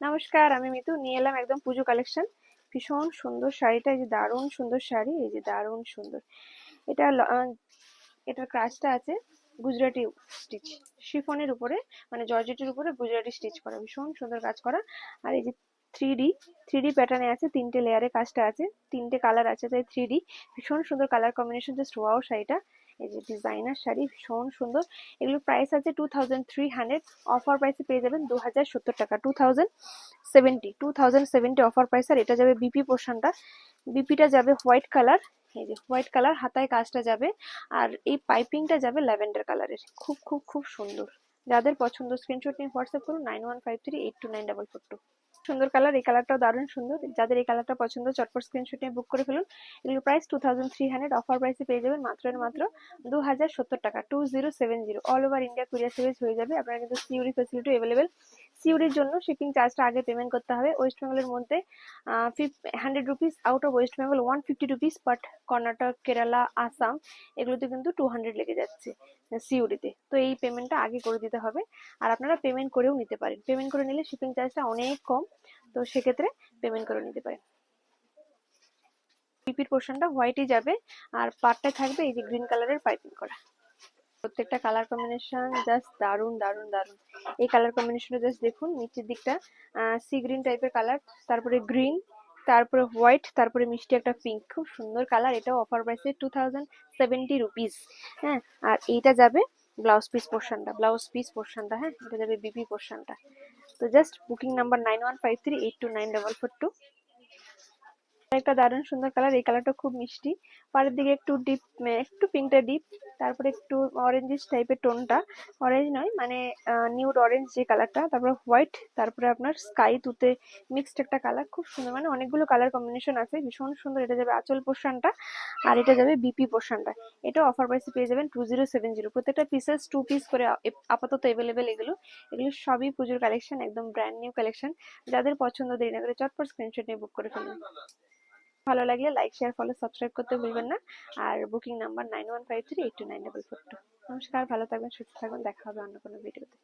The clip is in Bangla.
নমস্কার, আমি মিতু নিয়ে এলাম একদম পুজো কালেকশন। ভীষণ সুন্দর শাড়িটা, এই যে দারুণ সুন্দর শাড়ি, এই যে দারুণ সুন্দর। এটা এটার কাজটা আছে গুজরাটি স্টিচ, শিফনের উপরে মানে জর্জেটের উপরে গুজরাটি স্টিচ করা, ভীষণ সুন্দর কাজ করা। আর এই যে থ্রি ডি প্যাটার্নে আছে, তিনটে লেয়ারে কাজটা আছে, তিনটে কালার আছে, তাই থ্রি ভীষণ সুন্দর কালার কম্বিনেশন। জাস্ট ওয়াও শাড়িটা, এই যে ডিজাইনার শাড়ি, ভীষণ সুন্দর। এগুলোর প্রাইস আছে 2300, অফার প্রাইসে পেয়ে যাবেন 2070 টাকা, 2070 অফার প্রাইস। আর এটা যাবে বিপি পোর্শনটা, বিপিটা যাবে হোয়াইট কালার, এই যে হোয়াইট কালার, হাতায় কাজটা যাবে। আর এই পাইপিংটা যাবে ল্যাভেন্ডার কালারের, খুব খুব খুব সুন্দর। যাদের পছন্দ স্ক্রিনশট নিয়ে হোয়াটসঅ্যাপ করুন 9153829442। সুন্দর কালার, এই কালারটাও দারুণ সুন্দর। যাদের এই কালারটা পছন্দ চটপট স্ক্রিনশট নিয়ে বুক করে ফেলুন। এগুলোর প্রাইস 2300, অফার প্রাইসে পেয়ে যাবেন মাত্র 2070 টাকা, 2070। All over India courier service হয়ে যাবে। আপনারা কিন্তু সিউরি ফ্যাসিলিটি অ্যাভেলেবেল। সিউরির জন্য শিপিং চার্জটা আগে পেমেন্ট করতে হবে। ওয়েস্ট বেঙ্গলের মধ্যে 100 rupees, out of West Bengal 150 rupees, but Karnataka, Kerala, Assam এগুলোতে কিন্তু 200 লেগে যাচ্ছে সিউরিতে। তো এই পেমেন্টটা আগে করে দিতে হবে। আর আপনারা পেমেন্ট করেও নিতে পারেন, পেমেন্ট করে নিলে শিপিং চার্জটা অনেক কম, তো সেক্ষেত্রে পেমেন্ট করে নিতে পারেন। পিপির পোর্শনটা হোয়াইটই যাবে, আর পার্টটা থাকবে এই যে গ্রিন কালারের পাইপিং করা। প্রত্যেকটা কালার কম্বিনেশন জাস্ট দারুণ দারুণ দারুণ। এই কালার কম্বিনেশনটা জাস্ট দেখুন, নিচের দিকটা সি গ্রিন টাইপের কালার, তারপরে গ্রিন, তারপরে হোয়াইট, তারপরে মিষ্টি একটা পিঙ্ক, খুব সুন্দর কালার। এটাও অফার প্রাইসে 2070 রুপিস। হ্যাঁ, আর এইটা যাবে ব্লাউজ পিস পোর্শনটা, হ্যাঁ এটা যাবে বিপি পোর্শনটা। তো জাস্ট বুকিং নাম্বার 9153829442। একটা দারুণ সুন্দর কালার, এই কালারটা খুব মিষ্টি, পাড়ের দিকে একটু ডিপ, একটু পিঙ্কটা ডিপ, তারপরে একটু অরেঞ্জিশ টাইপের টোনটা, অরেঞ্জ নয় মানে নিউড অরেঞ্জ যে কালারটা, তারপরে হোয়াইট, তারপরে আপনার স্কাই তুতে মিক্সড একটা কালার, খুব সুন্দর। মানে অনেকগুলো কালার কম্বিনেশন আছে, ভীষণ সুন্দর। এটা যাবে আঁচল পোর্শনটা, আর এটা যাবে বিপি পোর্শনটা। এটা অফার প্রাইসে পেয়ে যাবেন 2070। প্রত্যেকটা পিসেস 2 পিস করে আপাতত অ্যাভেলেবেল। এগুলো সবই পুজোর কালেকশন, একদম ব্র্যান্ড নিউ কালেকশন। যাদের পছন্দ দেরি না করে চটপট স্ক্রিনশট নিয়ে বুক করে ফেলুন। ভালো লাগলে লাইক, শেয়ার, ফলো, সাবস্ক্রাইব করতে ভুলবেন না। আর বুকিং নাম্বার 9153829442। নমস্কার, ভালো থাকবেন, সুস্থ থাকবেন, দেখা হবে অন্য কোনো ভিডিওতে।